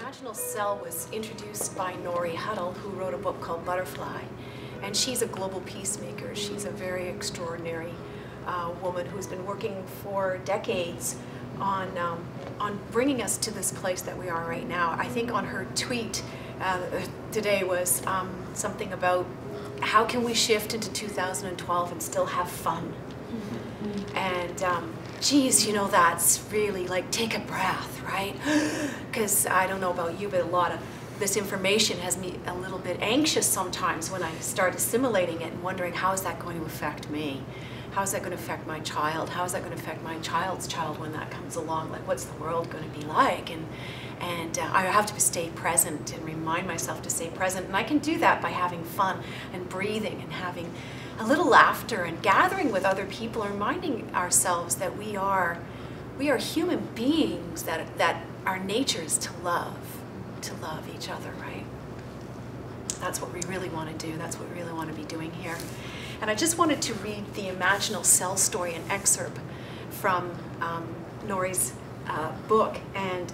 imaginal cell was introduced by Nori Huddle, who wrote a book called Butterfly. And she's a global peacemaker. She's a very extraordinary woman who's been working for decades on bringing us to this place that we are right now. I think on her tweet today was something about how can we shift into 2012 and still have fun? And geez, you know, that's really like, take a breath, right? Because I don't know about you, but a lot of this information has me a little bit anxious sometimes when I start assimilating it and wondering, how is that going to affect me? How is that going to affect my child? How is that going to affect my child's child when that comes along? Like, what's the world going to be like? And I have to stay present and remind myself to stay present. And I can do that by having fun and breathing and having a little laughter and gathering with other people, and reminding ourselves that we are human beings, that our nature is to love each other, right? That's what we really want to do. That's what we really want to be doing here. And I just wanted to read the imaginal cell story, an excerpt from Nori's book. And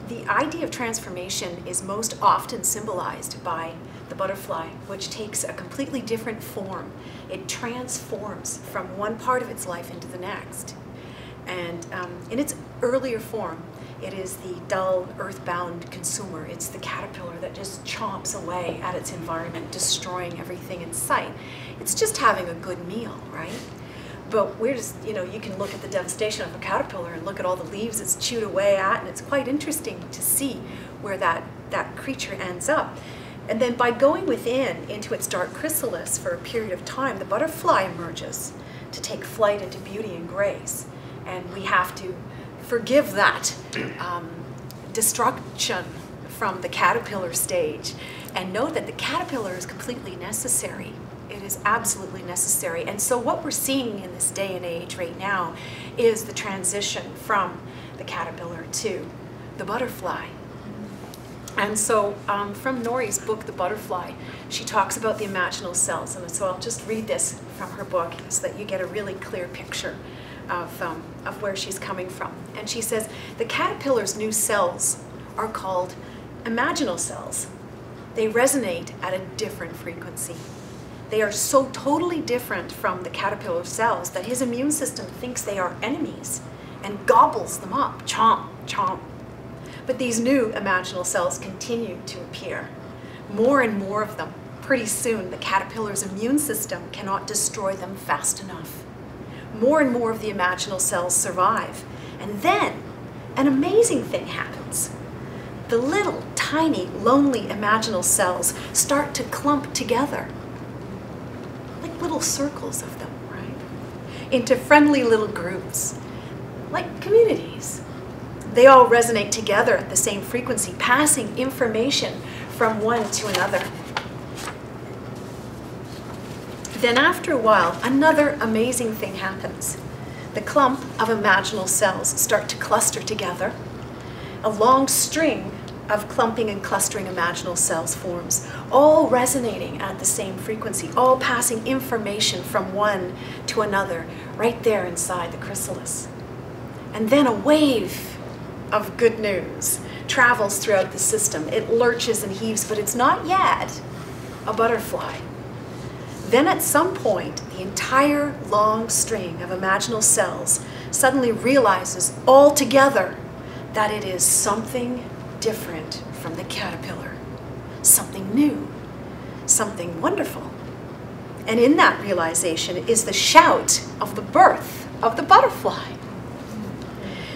the idea of transformation is most often symbolized by the butterfly, which takes a completely different form. It transforms from one part of its life into the next. And in its earlier form, it is the dull, earthbound consumer. It's the caterpillar that just chomps away at its environment, destroying everything in sight. It's just having a good meal, right? But we're just, you know, you can look at the devastation of a caterpillar and look at all the leaves it's chewed away at, and it's quite interesting to see where that creature ends up. And then by going within into its dark chrysalis for a period of time, the butterfly emerges to take flight into beauty and grace. And we have to forgive that destruction from the caterpillar stage and know that the caterpillar is completely necessary. It is absolutely necessary. And so what we're seeing in this day and age right now is the transition from the caterpillar to the butterfly. And so from Nori's book, The Butterfly, she talks about the imaginal cells. And so I'll just read this from her book so that you get a really clear picture of where she's coming from. And she says, the caterpillar's new cells are called imaginal cells. They resonate at a different frequency. They are so totally different from the caterpillar cells that his immune system thinks they are enemies and gobbles them up, chomp, chomp. But these new imaginal cells continue to appear, more and more of them. Pretty soon, the caterpillar's immune system cannot destroy them fast enough. More and more of the imaginal cells survive. And then, an amazing thing happens. The little, tiny, lonely imaginal cells start to clump together, like little circles of them, right? Into friendly little groups, like communities. They all resonate together at the same frequency, passing information from one to another. Then after a while, another amazing thing happens. The clump of imaginal cells start to cluster together. A long string of clumping and clustering imaginal cells forms, all resonating at the same frequency, all passing information from one to another, right there inside the chrysalis. And then a wave of good news travels throughout the system. It lurches and heaves, but it's not yet a butterfly. Then at some point, the entire long string of imaginal cells suddenly realizes all together that it is something different from the caterpillar, something new, something wonderful. And in that realization is the shout of the birth of the butterfly.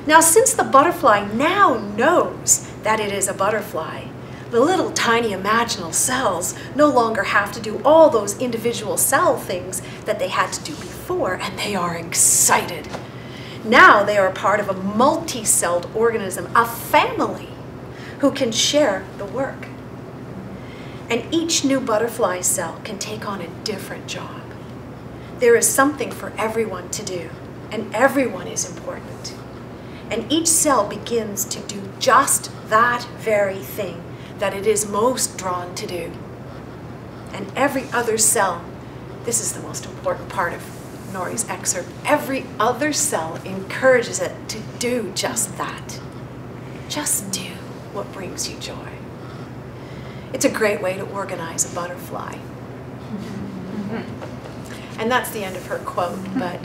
Now, since the butterfly now knows that it is a butterfly, the little tiny imaginal cells no longer have to do all those individual cell things that they had to do before, and they are excited. Now they are part of a multi-celled organism, a family, who can share the work. And each new butterfly cell can take on a different job. There is something for everyone to do, and everyone is important. And each cell begins to do just that very thing that it is most drawn to do. And every other cell, this is the most important part of Nori's excerpt, every other cell encourages it to do just that. Just do what brings you joy. It's a great way to organize a butterfly. And that's the end of her quote, but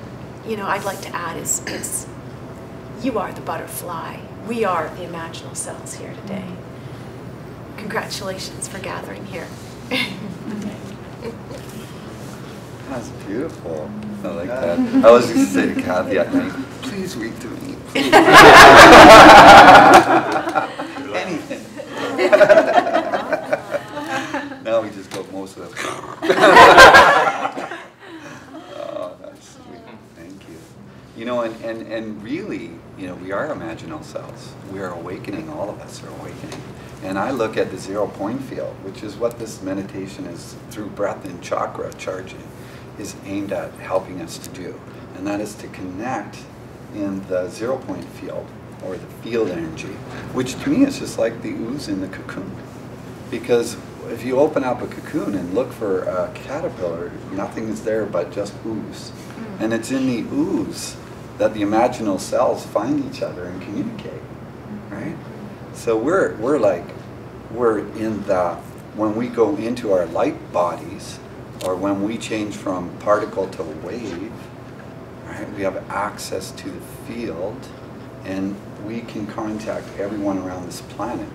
you know, I'd like to add is it's, you are the butterfly. We are the imaginal cells here today. Congratulations for gathering here. That's beautiful. I like that. I was going to say to Kathie, I think, please read to me. Please. Anything. Now we just got most of them. Oh, that's sweet. Thank you. You know, and really, you know, we are imaginal cells. We are awakening. All of us are awakening. And I look at the 0 point field, which is what this meditation is through breath and chakra charging is aimed at helping us to do. And that is to connect in the 0 point field, or the field energy, which to me is just like the ooze in the cocoon. Because if you open up a cocoon and look for a caterpillar, nothing is there but just ooze. And it's in the ooze that the imaginal cells find each other and communicate, right? So we're in the, when we go into our light bodies, or when we change from particle to wave, right, we have access to the field, and we can contact everyone around this planet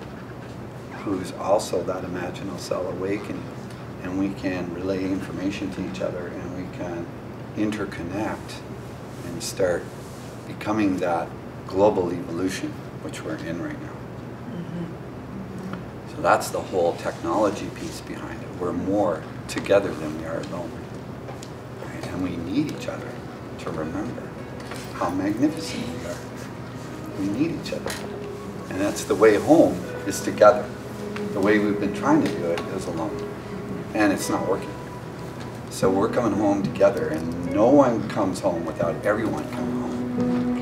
who's also that imaginal cell awakening, and we can relay information to each other, and we can interconnect and start becoming that global evolution which we're in right now. So that's the whole technology piece behind it. We're more together than we are alone. Right? And we need each other to remember how magnificent we are. We need each other. And that's the way home is together. The way we've been trying to do it is alone. And it's not working. So we're coming home together, and no one comes home without everyone coming home.